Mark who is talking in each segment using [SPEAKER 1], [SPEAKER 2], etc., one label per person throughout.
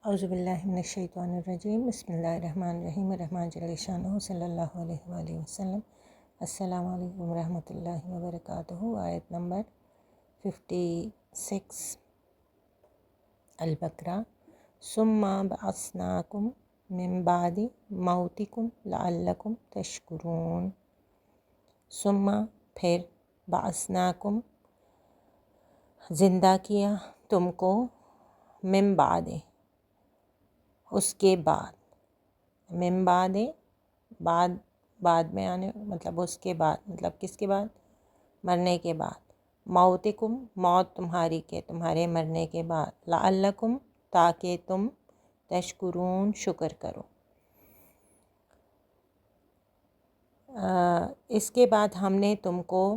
[SPEAKER 1] اعوذ باللہ من الشیطان الرجیم، بسم اللہ الرحمن الرحیم، الرحمن جل شانہ صلی اللہ علیہ وآلہ وسلم۔ السلام علیکم ورحمۃ اللہ وبرکاتہ۔ آیت نمبر 56 البقرہ۔ ثم بعثناکم من بعد موتکم لعلکم تشکرون۔ ثم پھر، بعثناکم زندہ کیا تم کو، من بعد اس کے بعد، من بعد بعد میں آنے مطلب اس کے بعد، مطلب کس کے بعد؟ مرنے کے بعد، موتکم موت تمہاری کے تمہارے مرنے کے بعد، لعلکم تاکہ تم تشکرون شکر کرو۔ اس کے بعد ہم نے تم کو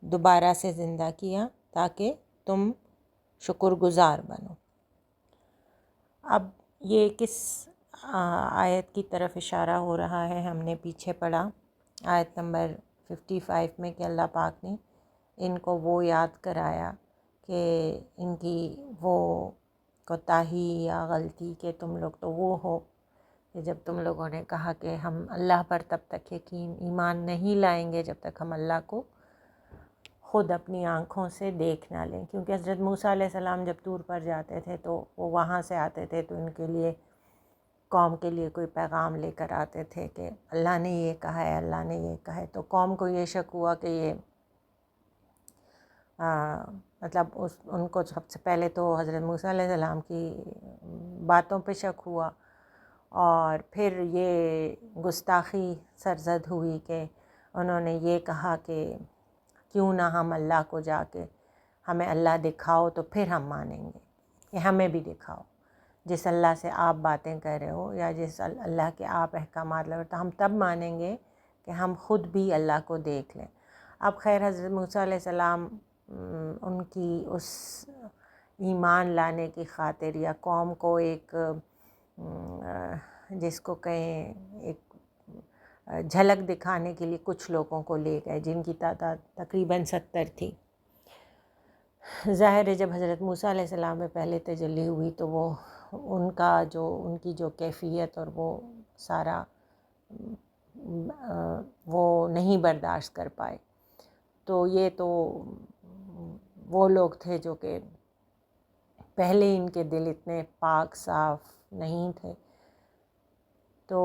[SPEAKER 1] دوبارہ سے زندہ کیا تاکہ تم شکر گزار بنو۔ اب یہ کس آیت کی طرف اشارہ ہو رہا ہے؟ ہم نے پیچھے پڑھا آیت نمبر 55 میں کہ اللہ پاک نے ان کو وہ یاد کرایا کہ ان کی وہ کوتاہی یا غلطی کہ تم لوگ تو وہ ہو کہ جب تم لوگوں نے کہا کہ ہم اللہ پر تب تک یقین ایمان نہیں لائیں گے جب تک ہم اللہ کو خود اپنی آنکھوں سے دیکھ نہ لیں، کیونکہ حضرت موسیٰ علیہ السلام جب طور پر جاتے تھے تو وہ وہاں سے آتے تھے تو ان کے لیے قوم کے لیے کوئی پیغام لے کر آتے تھے کہ اللہ نے یہ کہا ہے، اللہ نے یہ کہا ہے۔ تو قوم کو یہ شک ہوا کہ یہ مطلب ان کو سب سے پہلے تو حضرت موسیٰ علیہ السلام کی باتوں پہ شک ہوا، اور پھر یہ گستاخی سرزد ہوئی کہ انہوں نے یہ کہا کہ کیوں نہ ہم اللہ کو جا کے ہمیں اللہ دکھاؤ تو پھر ہم مانیں گے، کہ ہمیں بھی دکھاؤ جس اللہ سے آپ باتیں کر رہے ہو یا جس اللہ کے آپ احکامات لگے تو ہم تب مانیں گے کہ ہم خود بھی اللہ کو دیکھ لیں۔ اب خیر حضرت موسیٰ علیہ السلام ان کی اس ایمان لانے کی خاطر یا قوم کو ایک جس کو کہیں ایک جھلک دکھانے کے لیے کچھ لوگوں کو لے گئے جن کی تعداد تقریباً 70 تھی۔ ظاہر ہے جب حضرت موسیٰ علیہ السلام میں پہلے تجلی ہوئی تو وہ ان کی جو کیفیت اور وہ سارا وہ نہیں برداشت کر پائے۔ تو یہ تو وہ لوگ تھے جو کہ پہلے ان کے دل اتنے پاک صاف نہیں تھے، تو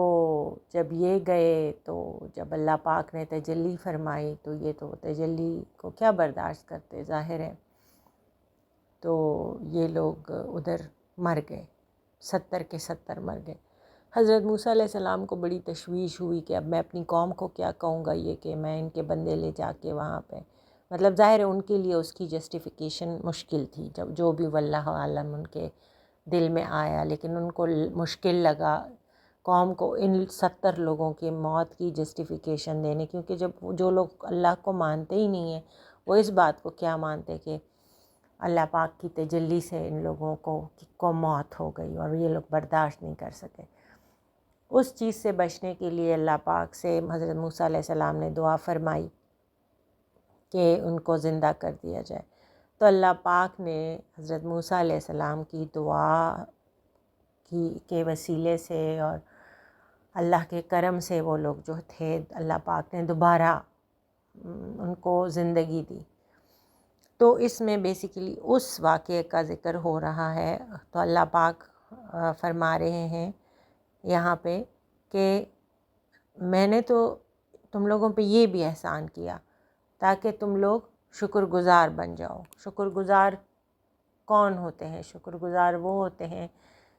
[SPEAKER 1] جب یہ گئے تو جب اللہ پاک نے تجلی فرمائی تو یہ تو تجلی کو کیا برداشت کرتے، ظاہر ہے۔ تو یہ لوگ ادھر مر گئے، 70 کے 70 مر گئے۔ حضرت موسیٰ علیہ السلام کو بڑی تشویش ہوئی کہ اب میں اپنی قوم کو کیا کہوں گا، یہ کہ میں ان کے بندے لے جا کے وہاں پہ، مطلب ظاہر ہے ان کے لیے اس کی جسٹیفیکیشن مشکل تھی، جو بھی واللہ عالم ان کے دل میں آیا، لیکن ان کو مشکل لگا قوم کو ان 70 لوگوں کی موت کی جسٹیفیکیشن دینے، کیونکہ جب جو لوگ اللہ کو مانتے ہی نہیں ہیں وہ اس بات کو کیا مانتے کہ اللہ پاک کی تجلی سے ان لوگوں کو موت ہو گئی، اور یہ لوگ برداشت نہیں کر سکے۔ اس چیز سے بچنے کے لیے اللہ پاک سے حضرت موسیٰ علیہ السلام نے دعا فرمائی کہ ان کو زندہ کر دیا جائے، تو اللہ پاک نے حضرت موسیٰ علیہ السلام کی دعا کے وسیلے سے اور اللہ کے کرم سے وہ لوگ جو تھے اللہ پاک نے دوبارہ ان کو زندگی دی۔ تو اس میں بیسیکلی اس واقعے کا ذکر ہو رہا ہے۔ تو اللہ پاک فرما رہے ہیں یہاں پہ کہ میں نے تو تم لوگوں پہ یہ بھی احسان کیا تاکہ تم لوگ شکر گزار بن جاؤ۔ شکر گزار کون ہوتے ہیں؟ شکر گزار وہ ہوتے ہیں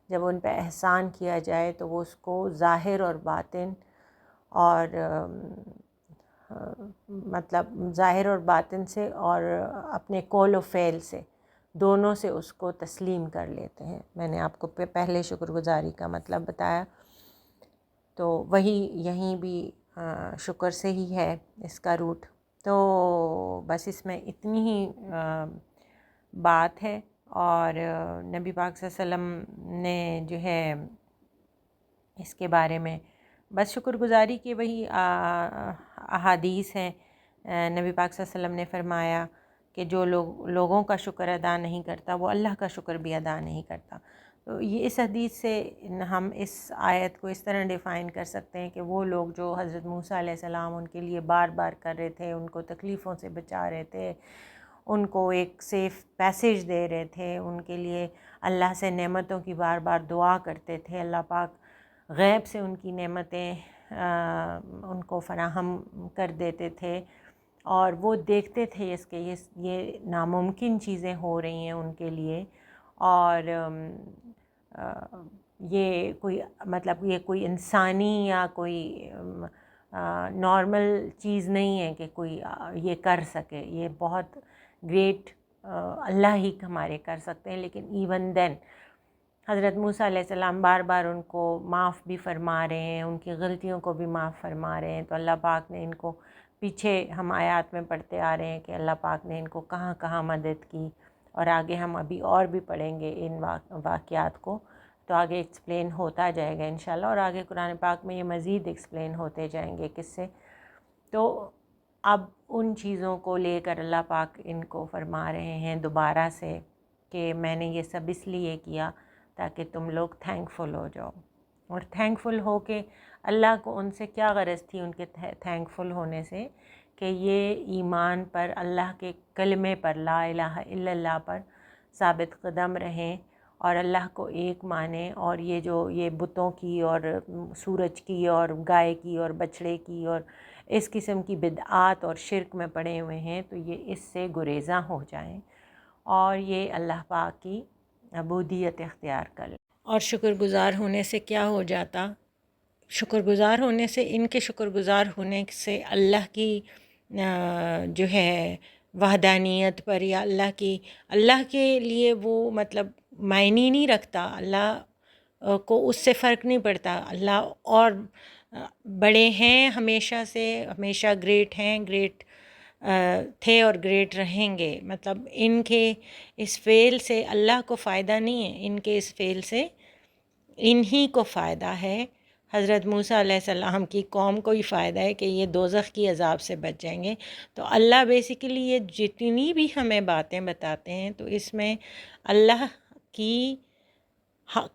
[SPEAKER 1] جب ان پہ احسان کیا جائے تو وہ اس کو ظاہر اور باطن اور مطلب ظاہر اور باطن سے اور اپنے قول و فعل سے دونوں سے اس کو تسلیم کر لیتے ہیں۔ میں نے آپ کو پہلے شکر گزاری کا مطلب بتایا، تو وہی یہیں بھی شکر سے ہی ہے اس کا روٹ۔ تو بس اس میں اتنی ہی بات ہے، اور نبی پاک صلی اللہ علیہ وسلم نے جو ہے اس کے بارے میں بس شکر گزاری کی وہی احادیث ہیں۔ نبی پاک صلی اللہ علیہ وسلم نے فرمایا کہ جو لوگوں کا شکر ادا نہیں کرتا وہ اللہ کا شکر بھی ادا نہیں کرتا۔ تو یہ اس حدیث سے ہم اس آیت کو اس طرح ڈیفائن کر سکتے ہیں کہ وہ لوگ جو حضرت موسیٰ علیہ السلام ان کے لیے بار بار کر رہے تھے، ان کو تکلیفوں سے بچا رہے تھے، ان کو ایک سیف پیسیج دے رہے تھے، ان کے لیے اللہ سے نعمتوں کی بار بار دعا کرتے تھے، اللہ پاک غیب سے ان کی نعمتیں ان کو فراہم کر دیتے تھے، اور وہ دیکھتے تھے اس کے یہ ناممکن چیزیں ہو رہی ہیں ان کے لیے، اور یہ کوئی مطلب یہ کوئی انسانی یا کوئی نارمل چیز نہیں ہے کہ کوئی یہ کر سکے، یہ بہت گریٹ اللہ ہی ہمارے کر سکتے ہیں۔ لیکن ایون دین حضرت موسیٰ علیہ السلام بار بار ان کو معاف بھی فرما رہے ہیں، ان کی غلطیوں کو بھی معاف فرما رہے ہیں، تو اللہ پاک نے ان کو پیچھے ہم آیات میں پڑھتے آ رہے ہیں کہ اللہ پاک نے ان کو کہاں کہاں مدد کی، اور آگے ہم ابھی اور بھی پڑھیں گے ان واقعات کو، تو آگے ایکسپلین ہوتا جائے گا انشاءاللہ، اور آگے قرآن پاک میں یہ مزید ایکسپلین ہوتے جائیں گے قصے۔ تو اب ان چیزوں کو لے کر اللہ پاک ان کو فرما رہے ہیں دوبارہ سے کہ میں نے یہ سب اس لیے کیا تاکہ تم لوگ تھینکفل ہو جاؤ، اور تھینکفل ہو کے اللہ کو ان سے کیا غرض تھی ان کے تھینکفل ہونے سے، کہ یہ ایمان پر، اللہ کے کلمے پر، لا الہ الا اللہ پر ثابت قدم رہیں اور اللہ کو ایک مانیں، اور یہ بتوں کی اور سورج کی اور گائے کی اور بچڑے کی اور اس قسم کی بدعات اور شرک میں پڑے ہوئے ہیں، تو یہ اس سے گریزاں ہو جائیں اور یہ اللہ پاک کی عبودیت اختیار کر لیں۔ اور شکر گزار ہونے سے کیا ہو جاتا؟ شکر گزار ہونے سے، ان کے شکر گزار ہونے سے اللہ کی جو ہے وحدانیت پر، یا اللہ کے لیے وہ مطلب معنی نہیں رکھتا، اللہ کو اس سے فرق نہیں پڑتا، اللہ اور بڑے ہیں ہمیشہ سے، ہمیشہ گریٹ ہیں، گریٹ تھے اور گریٹ رہیں گے، مطلب ان کے اس فعل سے اللہ کو فائدہ نہیں ہے، ان کے اس فعل سے انہی کو فائدہ ہے، حضرت موسیٰ علیہ السلام کی قوم کو ہی فائدہ ہے کہ یہ دوزخ کی عذاب سے بچ جائیں گے۔ تو اللہ بیسیکلی یہ جتنی بھی ہمیں باتیں بتاتے ہیں تو اس میں اللہ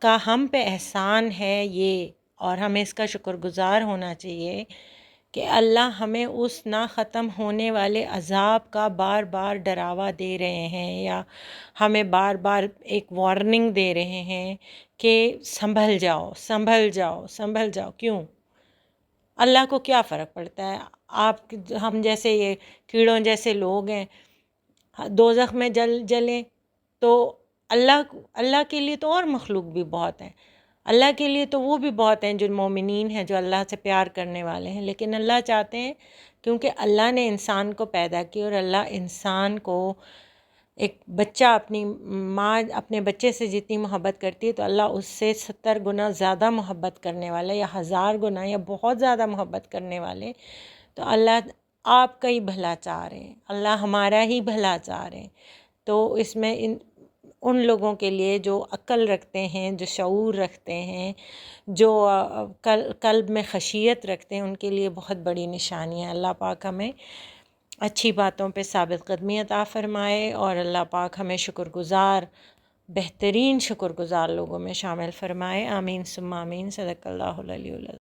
[SPEAKER 1] کا ہم پہ احسان ہے یہ، اور ہمیں اس کا شکر گزار ہونا چاہیے کہ اللہ ہمیں اس نہ ختم ہونے والے عذاب کا بار بار ڈراوا دے رہے ہیں، یا ہمیں بار بار ایک وارننگ دے رہے ہیں کہ سنبھل جاؤ، سنبھل جاؤ، سنبھل جاؤ۔ کیوں؟ اللہ کو کیا فرق پڑتا ہے؟ ہم جیسے یہ کیڑوں جیسے لوگ ہیں، دوزخ میں جلیں تو اللہ کے لیے تو اور مخلوق بھی بہت ہیں، اللہ کے لیے تو وہ بھی بہت ہیں جو مومنین ہیں، جو اللہ سے پیار کرنے والے ہیں، لیکن اللہ چاہتے ہیں کیونکہ اللہ نے انسان کو پیدا کیا، اور اللہ انسان کو ایک بچہ اپنی ماں اپنے بچے سے جتنی محبت کرتی ہے تو اللہ اس سے 70 گنا زیادہ محبت کرنے والے، یا 1000 گنا یا بہت زیادہ محبت کرنے والے، تو اللہ آپ کا ہی بھلا چاہ رہے ہیں، اللہ ہمارا ہی بھلا چاہ رہے ہیں۔ تو اس میں ان لوگوں کے لیے جو عقل رکھتے ہیں، جو شعور رکھتے ہیں، جو قلب میں خشیت رکھتے ہیں، ان کے لیے بہت بڑی نشانی ہے۔ اللہ پاک ہمیں اچھی باتوں پہ ثابت قدمی عطا فرمائے، اور اللہ پاک ہمیں شکر گزار، بہترین شکر گزار لوگوں میں شامل فرمائے۔ آمین ثم آمین۔ صدق اللہ العلی العظیم۔